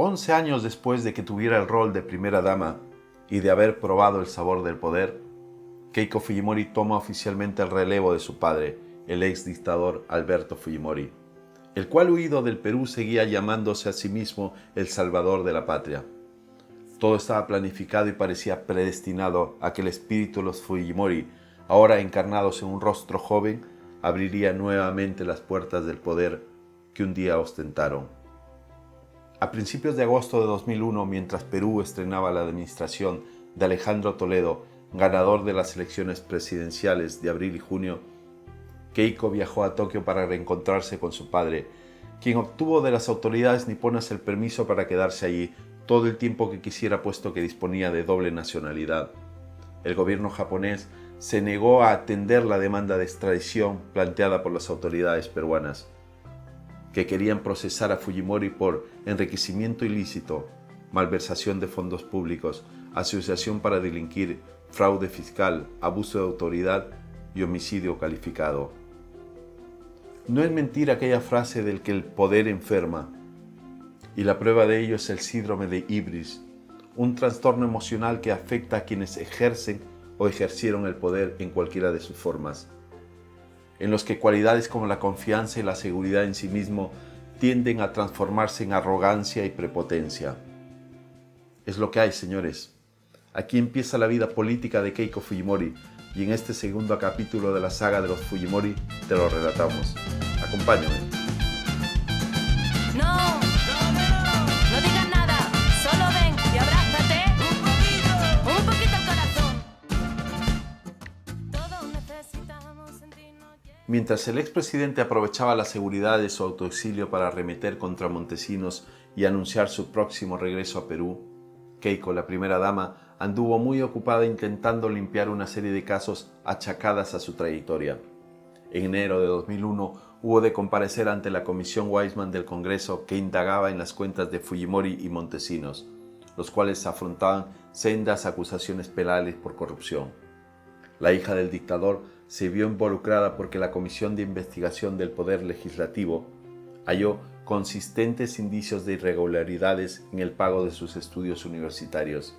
11 años después de que tuviera el rol de primera dama y de haber probado el sabor del poder, Keiko Fujimori toma oficialmente el relevo de su padre, el ex dictador Alberto Fujimori, el cual, huido del Perú, seguía llamándose a sí mismo el salvador de la patria. Todo estaba planificado y parecía predestinado a que el espíritu de los Fujimori, ahora encarnados en un rostro joven, abriría nuevamente las puertas del poder que un día ostentaron. A principios de agosto de 2001, mientras Perú estrenaba la administración de Alejandro Toledo, ganador de las elecciones presidenciales de abril y junio, Keiko viajó a Tokio para reencontrarse con su padre, quien obtuvo de las autoridades niponas el permiso para quedarse allí todo el tiempo que quisiera, puesto que disponía de doble nacionalidad. El gobierno japonés se negó a atender la demanda de extradición planteada por las autoridades peruanas, que querían procesar a Fujimori por enriquecimiento ilícito, malversación de fondos públicos, asociación para delinquir, fraude fiscal, abuso de autoridad y homicidio calificado. No es mentira aquella frase del que el poder enferma, y la prueba de ello es el síndrome de Ibris, un trastorno emocional que afecta a quienes ejercen o ejercieron el poder en cualquiera de sus formas, en los que cualidades como la confianza y la seguridad en sí mismo tienden a transformarse en arrogancia y prepotencia. Es lo que hay, señores. Aquí empieza la vida política de Keiko Fujimori, y en este segundo capítulo de la saga de los Fujimori te lo relatamos. Acompáñame. No, no digas nada, solo ven y abrázate. Un poquito el corazón. Todos necesitamos sentirnos. Mientras el expresidente aprovechaba la seguridad de su autoexilio para arremeter contra Montesinos y anunciar su próximo regreso a Perú, Keiko, la primera dama, anduvo muy ocupada intentando limpiar una serie de casos achacadas a su trayectoria. En enero de 2001 hubo de comparecer ante la Comisión Weizmann del Congreso, que indagaba en las cuentas de Fujimori y Montesinos, los cuales afrontaban sendas acusaciones penales por corrupción. La hija del dictador se vio involucrada porque la Comisión de Investigación del Poder Legislativo halló consistentes indicios de irregularidades en el pago de sus estudios universitarios,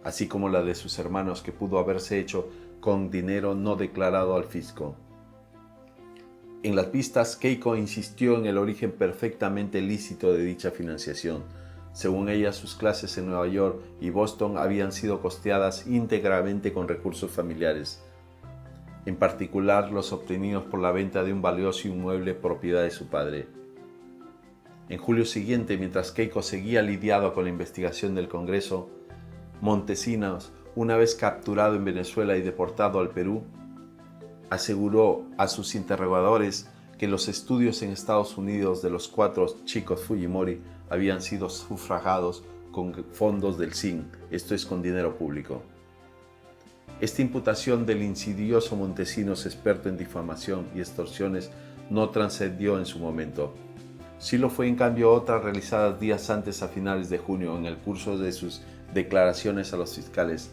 así como la de sus hermanos, que pudo haberse hecho con dinero no declarado al fisco. En las vistas, Keiko insistió en el origen perfectamente lícito de dicha financiación. Según ella, sus clases en Nueva York y Boston habían sido costeadas íntegramente con recursos familiares, en particular los obtenidos por la venta de un valioso inmueble propiedad de su padre. En julio siguiente, mientras Keiko seguía lidiando con la investigación del Congreso, Montesinos, una vez capturado en Venezuela y deportado al Perú, aseguró a sus interrogadores que los estudios en Estados Unidos de los 4 chicos Fujimori habían sido sufragados con fondos del SIN, esto es, con dinero público. Esta imputación del insidioso Montesinos, experto en difamación y extorsiones, no trascendió en su momento. Sí lo fue en cambio otra realizadas días antes, a finales de junio, en el curso de sus declaraciones a los fiscales.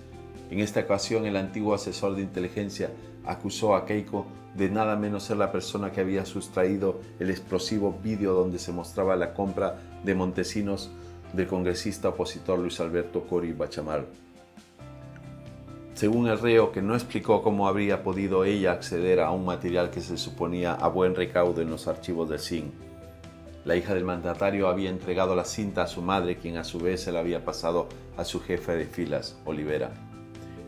En esta ocasión, el antiguo asesor de inteligencia acusó a Keiko de nada menos ser la persona que había sustraído el explosivo vídeo donde se mostraba la compra de Montesinos del congresista opositor Luis Alberto Cori Bachamar. Según el reo, que no explicó cómo habría podido ella acceder a un material que se suponía a buen recaudo en los archivos del SIN. La hija del mandatario había entregado la cinta a su madre, quien a su vez se la había pasado a su jefe de filas, Olivera.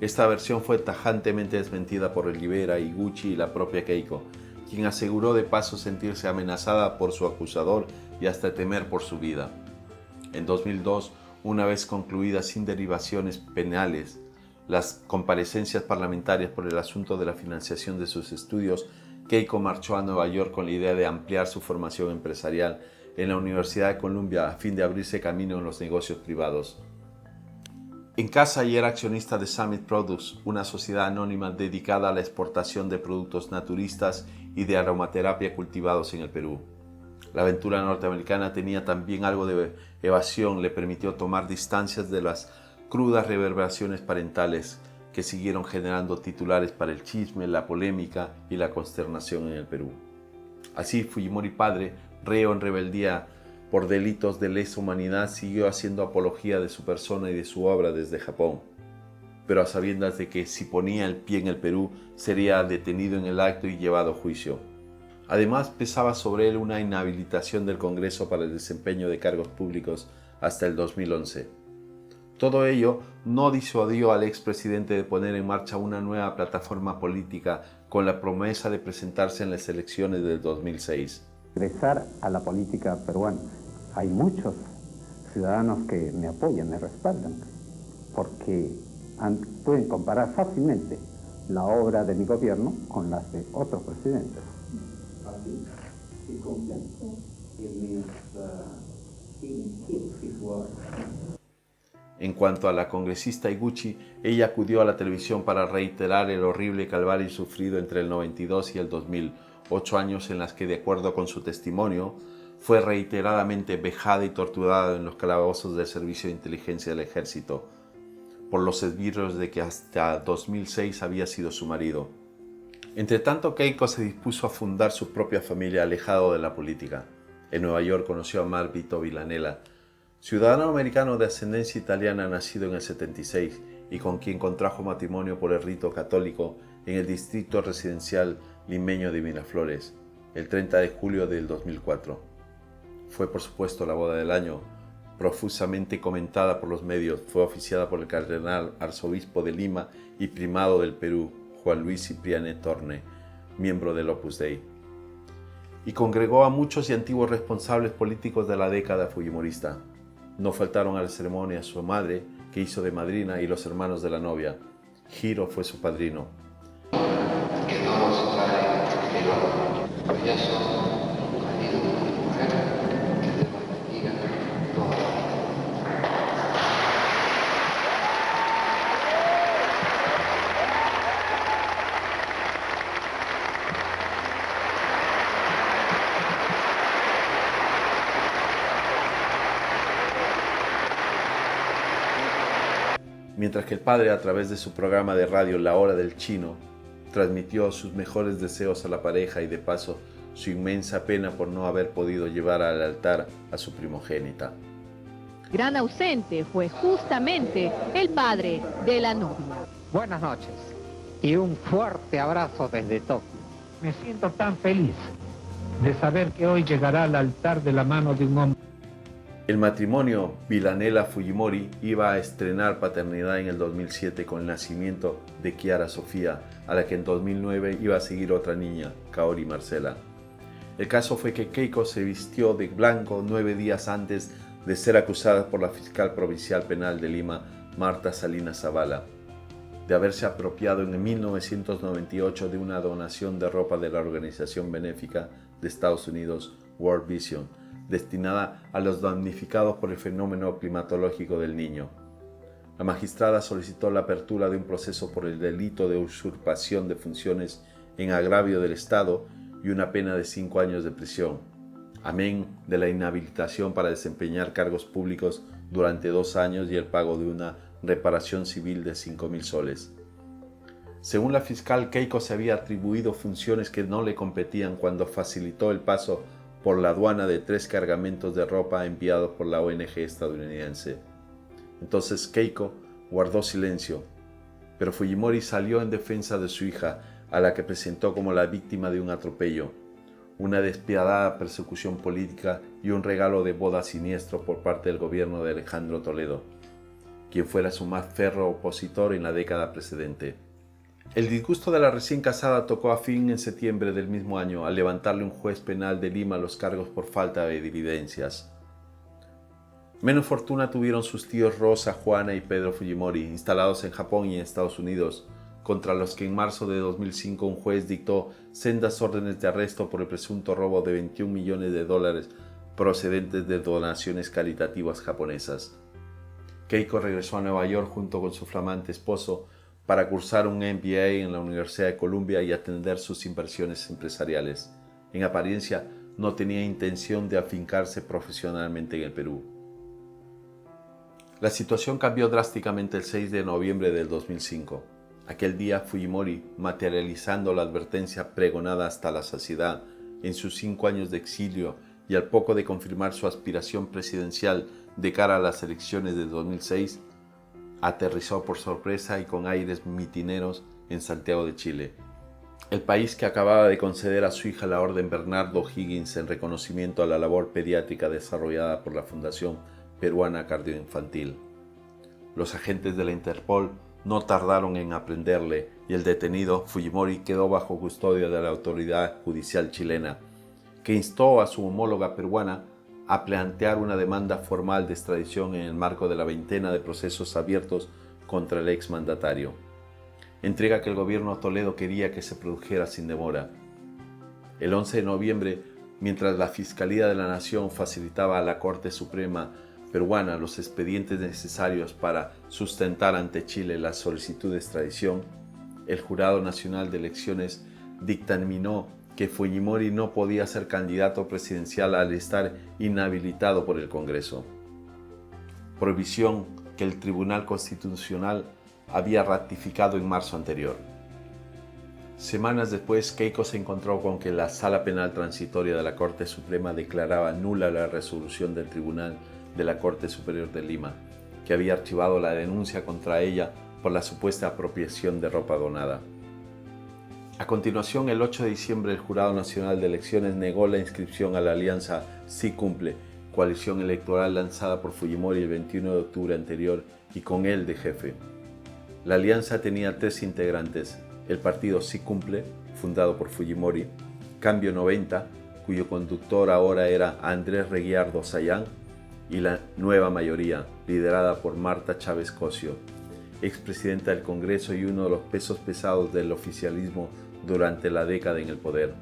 Esta versión fue tajantemente desmentida por Olivera, Iguchi y la propia Keiko, quien aseguró de paso sentirse amenazada por su acusador y hasta temer por su vida. En 2002, una vez concluidas sin derivaciones penales las comparecencias parlamentarias por el asunto de la financiación de sus estudios, Keiko marchó a Nueva York con la idea de ampliar su formación empresarial en la Universidad de Columbia a fin de abrirse camino en los negocios privados. En casa, ella era accionista de Summit Products, una sociedad anónima dedicada a la exportación de productos naturistas y de aromaterapia cultivados en el Perú. La aventura norteamericana tenía también algo de evasión, le permitió tomar distancias de las crudas reverberaciones parentales que siguieron generando titulares para el chisme, la polémica y la consternación en el Perú. Así, Fujimori padre, reo en rebeldía por delitos de lesa humanidad, siguió haciendo apología de su persona y de su obra desde Japón, pero a sabiendas de que si ponía el pie en el Perú sería detenido en el acto y llevado a juicio. Además, pesaba sobre él una inhabilitación del Congreso para el desempeño de cargos públicos hasta el 2011. Todo ello no disuadió al expresidente de poner en marcha una nueva plataforma política con la promesa de presentarse en las elecciones del 2006. Regresar a la política peruana. Hay muchos ciudadanos que me apoyan, me respaldan, porque pueden comparar fácilmente la obra de mi gobierno con las de otros presidentes. En cuanto a la congresista Higuchi, ella acudió a la televisión para reiterar el horrible calvario sufrido entre el 92 y el 2000, 8 años en las que, de acuerdo con su testimonio, fue reiteradamente vejada y torturada en los calabozos del Servicio de Inteligencia del Ejército, por los esbirros de que hasta 2006 había sido su marido. Entretanto, Keiko se dispuso a fundar su propia familia alejado de la política. En Nueva York conoció a Marvito Villanella, ciudadano americano de ascendencia italiana nacido en el 76 y con quien contrajo matrimonio por el rito católico en el distrito residencial limeño de Miraflores, el 30 de julio del 2004. Fue por supuesto la boda del año, profusamente comentada por los medios. Fue oficiada por el cardenal arzobispo de Lima y primado del Perú, Juan Luis Cipriani Torne, miembro del Opus Dei, y congregó a muchos y antiguos responsables políticos de la década fujimorista. No faltaron a la ceremonia su madre, que hizo de madrina, y los hermanos de la novia. Hiro fue su padrino. Mientras que el padre, a través de su programa de radio La Hora del Chino, transmitió sus mejores deseos a la pareja y de paso su inmensa pena por no haber podido llevar al altar a su primogénita. Gran ausente fue justamente el padre de la novia. Buenas noches y un fuerte abrazo desde Tokio. Me siento tan feliz de saber que hoy llegará al altar de la mano de un hombre. El matrimonio Villanella-Fujimori iba a estrenar paternidad en el 2007 con el nacimiento de Chiara Sofía, a la que en 2009 iba a seguir otra niña, Kaori Marcela. El caso fue que Keiko se vistió de blanco 9 días antes de ser acusada por la fiscal provincial penal de Lima, Marta Salinas Zavala, de haberse apropiado en 1998 de una donación de ropa de la organización benéfica de Estados Unidos, World Vision, destinada a los damnificados por el fenómeno climatológico del Niño. La magistrada solicitó la apertura de un proceso por el delito de usurpación de funciones en agravio del Estado y una pena de 5 años de prisión, amén de la inhabilitación para desempeñar cargos públicos durante 2 años y el pago de una reparación civil de 5.000 soles. Según la fiscal, Keiko se había atribuido funciones que no le competían cuando facilitó el paso por la aduana de 3 cargamentos de ropa enviados por la ONG estadounidense. Entonces Keiko guardó silencio, pero Fujimori salió en defensa de su hija, a la que presentó como la víctima de un atropello, una despiadada persecución política y un regalo de boda siniestro por parte del gobierno de Alejandro Toledo, quien fuera su más férreo opositor en la década precedente. El disgusto de la recién casada tocó a fin en septiembre del mismo año al levantarle un juez penal de Lima los cargos por falta de evidencias. Menos fortuna tuvieron sus tíos Rosa, Juana y Pedro Fujimori, instalados en Japón y en Estados Unidos, contra los que en marzo de 2005 un juez dictó sendas órdenes de arresto por el presunto robo de $21 millones procedentes de donaciones caritativas japonesas. Keiko regresó a Nueva York junto con su flamante esposo para cursar un MBA en la Universidad de Columbia y atender sus inversiones empresariales. En apariencia, no tenía intención de afincarse profesionalmente en el Perú. La situación cambió drásticamente el 6 de noviembre del 2005. Aquel día, Fujimori, materializando la advertencia pregonada hasta la saciedad en sus 5 años de exilio y al poco de confirmar su aspiración presidencial de cara a las elecciones de 2006, aterrizó por sorpresa y con aires mitineros en Santiago de Chile, el país que acababa de conceder a su hija la Orden Bernardo O'Higgins en reconocimiento a la labor pediátrica desarrollada por la Fundación Peruana Cardioinfantil. Los agentes de la Interpol no tardaron en aprenderle y el detenido Fujimori quedó bajo custodia de la autoridad judicial chilena, que instó a su homóloga peruana a plantear una demanda formal de extradición en el marco de la veintena de procesos abiertos contra el exmandatario. Entrega que el gobierno Toledo quería que se produjera sin demora. El 11 de noviembre, mientras la Fiscalía de la Nación facilitaba a la Corte Suprema peruana los expedientes necesarios para sustentar ante Chile la solicitud de extradición, el Jurado Nacional de Elecciones dictaminó que Fujimori no podía ser candidato presidencial al estar inhabilitado por el Congreso. Prohibición que el Tribunal Constitucional había ratificado en marzo anterior. Semanas después, Keiko se encontró con que la Sala Penal Transitoria de la Corte Suprema declaraba nula la resolución del Tribunal de la Corte Superior de Lima, que había archivado la denuncia contra ella por la supuesta apropiación de ropa donada. A continuación, el 8 de diciembre, el Jurado Nacional de Elecciones negó la inscripción a la alianza Sí Cumple, coalición electoral lanzada por Fujimori el 21 de octubre anterior y con él de jefe. La alianza tenía 3 integrantes: el partido Sí Cumple, fundado por Fujimori; Cambio 90, cuyo conductor ahora era Andrés Reguiardo Sayán; y la Nueva Mayoría, liderada por Marta Chávez Cosio, expresidenta del Congreso y uno de los pesos pesados del oficialismo durante la década en el poder.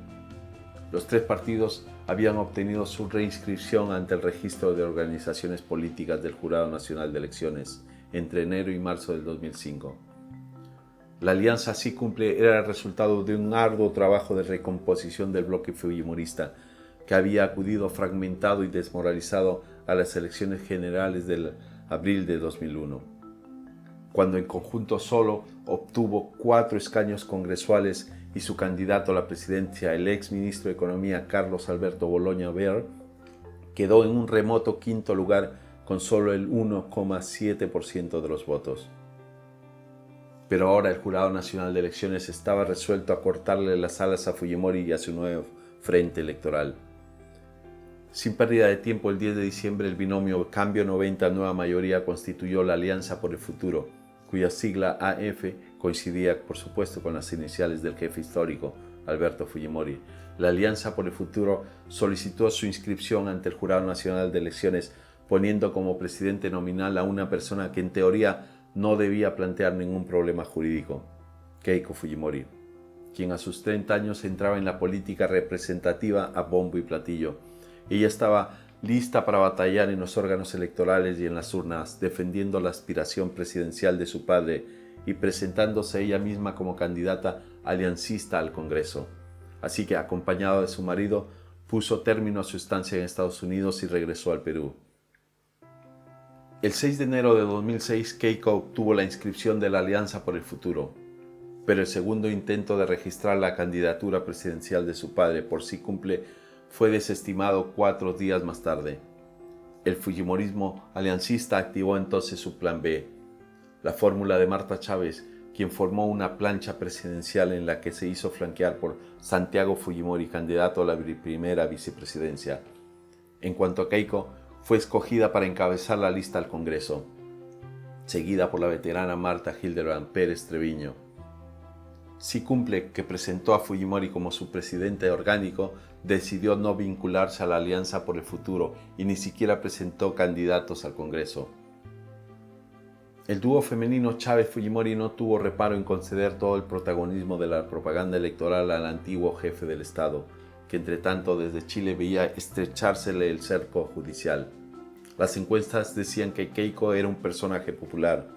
Los 3 partidos habían obtenido su reinscripción ante el registro de organizaciones políticas del Jurado Nacional de Elecciones entre enero y marzo del 2005. La alianza Sí Cumple era el resultado de un arduo trabajo de recomposición del bloque fujimorista, que había acudido fragmentado y desmoralizado a las elecciones generales del abril de 2001, cuando en conjunto solo obtuvo 4 escaños congresuales y su candidato a la presidencia, el ex ministro de Economía Carlos Alberto Boloña Ver, quedó en un remoto 5º lugar con solo el 1,7% de los votos. Pero ahora el Jurado Nacional de Elecciones estaba resuelto a cortarle las alas a Fujimori y a su nuevo frente electoral. Sin pérdida de tiempo, el 10 de diciembre el binomio Cambio 90 Nueva Mayoría constituyó la Alianza por el Futuro, cuya sigla AF coincidía por supuesto con las iniciales del jefe histórico, Alberto Fujimori. La Alianza por el Futuro solicitó su inscripción ante el Jurado Nacional de Elecciones, poniendo como presidente nominal a una persona que en teoría no debía plantear ningún problema jurídico: Keiko Fujimori, quien a sus 30 años entraba en la política representativa a bombo y platillo. Ella estaba lista para batallar en los órganos electorales y en las urnas, defendiendo la aspiración presidencial de su padre y presentándose ella misma como candidata aliancista al Congreso. Así que, acompañado de su marido, puso término a su estancia en Estados Unidos y regresó al Perú. El 6 de enero de 2006, Keiko obtuvo la inscripción de la Alianza por el Futuro, pero el segundo intento de registrar la candidatura presidencial de su padre por Sí Cumple fue desestimado 4 días más tarde. El fujimorismo aliancista activó entonces su plan B, la fórmula de Marta Chávez, quien formó una plancha presidencial en la que se hizo flanquear por Santiago Fujimori, candidato a la primera vicepresidencia. En cuanto a Keiko, fue escogida para encabezar la lista al Congreso, seguida por la veterana Marta Hildebrand Pérez Treviño. Sí Cumple, que presentó a Fujimori como su presidente orgánico, decidió no vincularse a la Alianza por el Futuro y ni siquiera presentó candidatos al Congreso. El dúo femenino Chávez-Fujimori no tuvo reparo en conceder todo el protagonismo de la propaganda electoral al antiguo jefe del Estado, que entre tanto desde Chile veía estrechársele el cerco judicial. Las encuestas decían que Keiko era un personaje popular,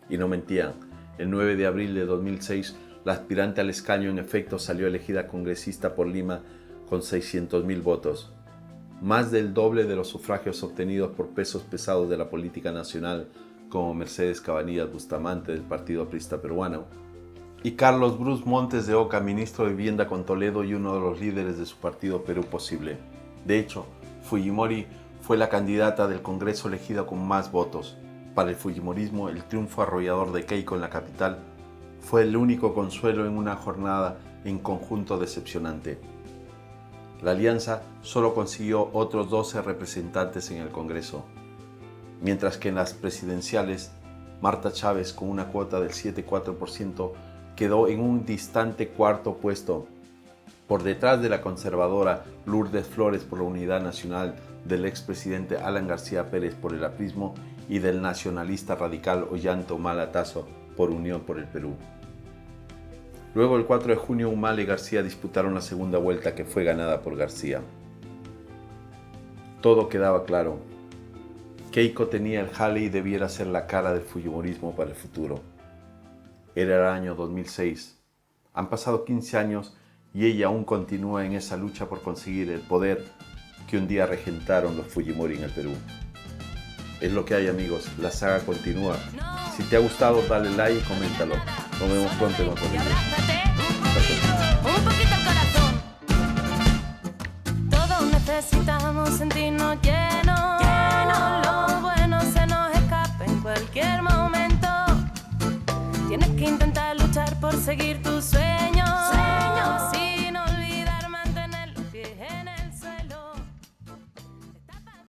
y no mentían. El 9 de abril de 2006, la aspirante al escaño en efecto salió elegida congresista por Lima con 600.000 votos, más del doble de los sufragios obtenidos por pesos pesados de la política nacional como Mercedes Cabanillas Bustamante del Partido Aprista Peruano y Carlos Bruce Montes de Oca, ministro de Vivienda con Toledo y uno de los líderes de su partido Perú Posible. De hecho, Fujimori fue la candidata del Congreso elegida con más votos. Para el Fujimorismo, el triunfo arrollador de Keiko en la capital fue el único consuelo en una jornada en conjunto decepcionante. La alianza solo consiguió otros 12 representantes en el Congreso, mientras que en las presidenciales, Marta Chávez, con una cuota del 7,4%, quedó en un distante cuarto puesto, por detrás de la conservadora Lourdes Flores por la Unidad Nacional, del expresidente Alan García Pérez por el aprismo y del nacionalista radical Ollanta Humala Tasso por Unión por el Perú. Luego, el 4 de junio, Humala y García disputaron la segunda vuelta, que fue ganada por García. Todo quedaba claro. Keiko tenía el jale y debiera ser la cara del fujimorismo para el futuro. Era el año 2006. Han pasado 15 años y ella aún continúa en esa lucha por conseguir el poder que un día regentaron los Fujimori en el Perú. Es lo que hay, amigos. La saga continúa. Si te ha gustado, dale like y coméntalo. Nos vemos pronto en otro video. Un poquito el corazón. Todos necesitamos sentirnos llenos. Lo bueno se nos escapa en cualquier momento. Tienes que intentar luchar por seguir tus sueños.